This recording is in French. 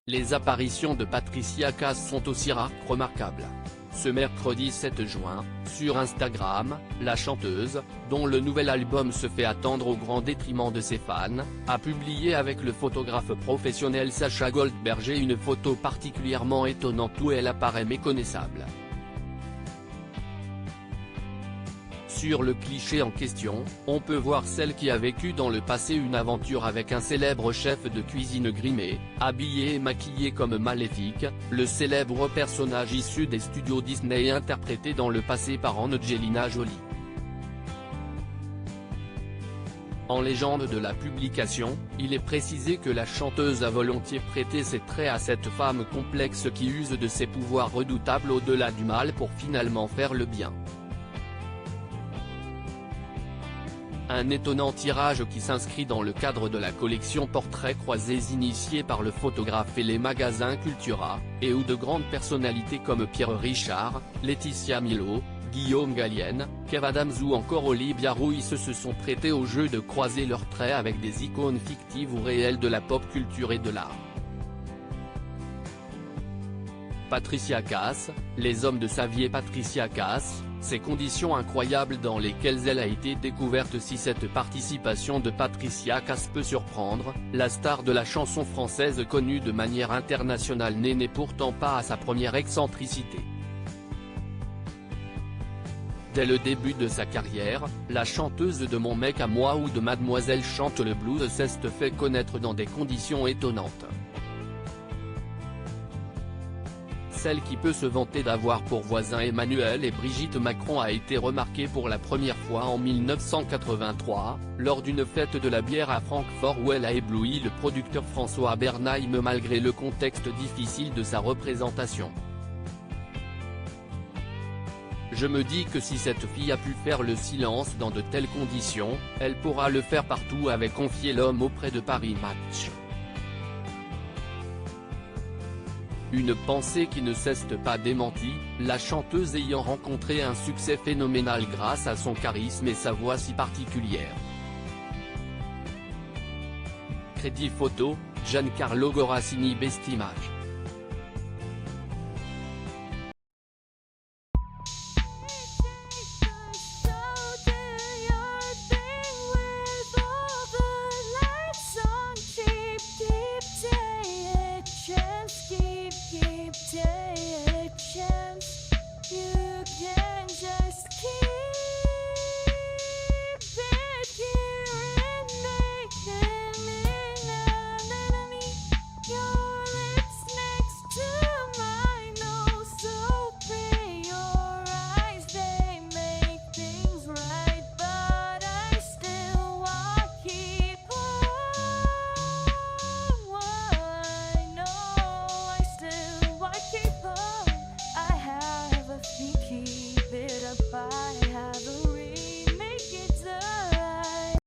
Les apparitions de Patricia Cass sont aussi rares que remarquables. Ce mercredi 7 juin, sur Instagram, la chanteuse, dont le nouvel album se fait attendre au grand détriment de ses fans, a publié avec le photographe professionnel Sacha Goldberger une photo particulièrement étonnante où elle apparaît méconnaissable. Sur le cliché en question, on peut voir celle qui a vécu dans le passé une aventure avec un célèbre chef de cuisine grimé, habillé et maquillé comme Maléfique, le célèbre personnage issu des studios Disney interprété dans le passé par Angelina Jolie. En légende de la publication, il est précisé que la chanteuse a volontiers prêté ses traits à cette femme complexe qui use de ses pouvoirs redoutables au-delà du mal pour finalement faire le bien. Un étonnant tirage qui s'inscrit dans le cadre de la collection Portraits croisés initiée par le photographe et les magasins Cultura, et où de grandes personnalités comme Pierre Richard, Laetitia Milo, Guillaume Gallienne, Kev Adams ou encore Olivia Ruiz se sont prêtés au jeu de croiser leurs traits avec des icônes fictives ou réelles de la pop culture et de l'art. Patricia Cass, les hommes de sa vie. Patricia Cass, ces conditions incroyables dans lesquelles elle a été découverte. Si cette participation de Patricia Cass peut surprendre, la star de la chanson française connue de manière internationale n'est pourtant pas à sa première excentricité. Dès le début de sa carrière, la chanteuse de Mon mec à moi ou de Mademoiselle chante le blues s'est fait connaître dans des conditions étonnantes. Celle qui peut se vanter d'avoir pour voisins Emmanuel et Brigitte Macron a été remarquée pour la première fois en 1983, lors d'une fête de la bière à Francfort où elle a ébloui le producteur François Bernheim malgré le contexte difficile de sa représentation. Je me dis que si cette fille a pu faire le silence dans de telles conditions, elle pourra le faire partout, avait confié l'homme auprès de Paris Match. Une pensée qui ne s'est pas démentie, la chanteuse ayant rencontré un succès phénoménal grâce à son charisme et sa voix si particulière. Crédit photo, Giancarlo Gorassini. Best Image.